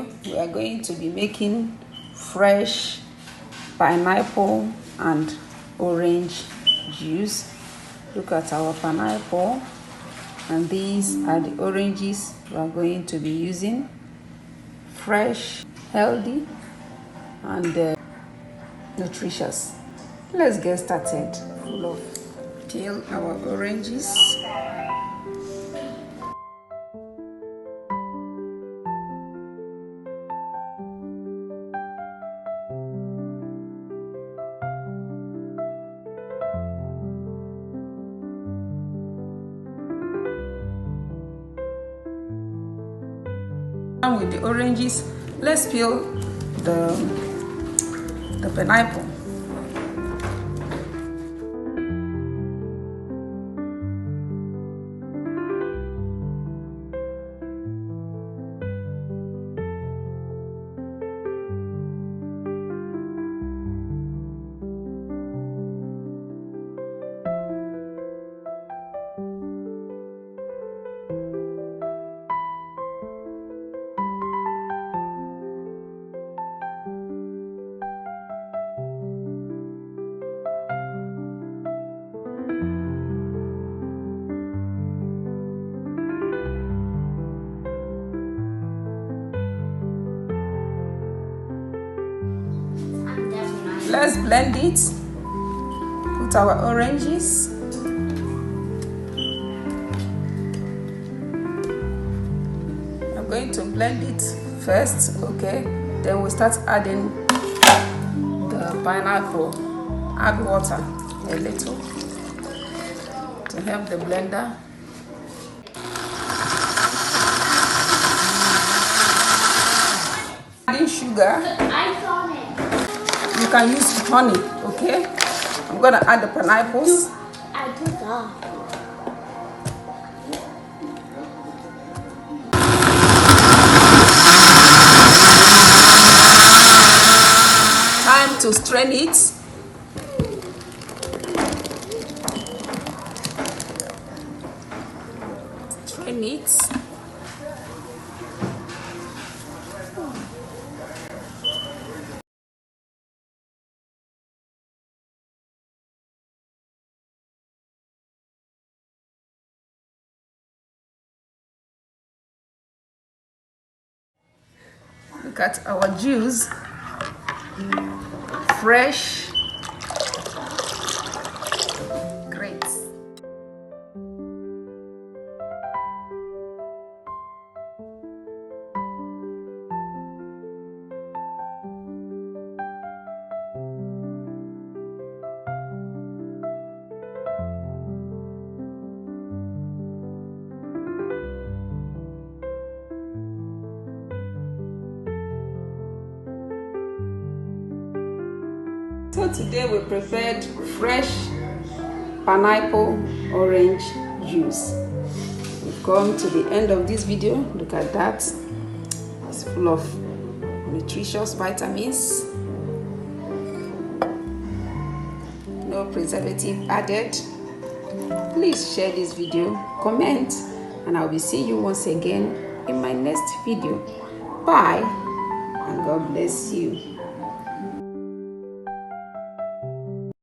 video, we are going to be making fresh pineapple and orange juice. Look at our pineapple, and these are the oranges we are going to be using. Fresh, healthy, and nutritious. Let's get started. Full of peel our oranges. With the oranges, let's peel the pineapple. Let's blend it. Put our oranges. I'm going to blend it first, okay? Then we'll start adding the pineapple. Add water a little to help the blender. Adding sugar. You can use honey, okay? I'm gonna add the pineapples. I do that. Time to strain it. Strain it. Look at our juice, fresh, great. So today we prepared fresh pineapple orange juice. We've come to the end of this video. Look at that. It's full of nutritious vitamins. No preservative added. Please share this video, comment, and I'll be seeing you once again in my next video. Bye, and God bless you.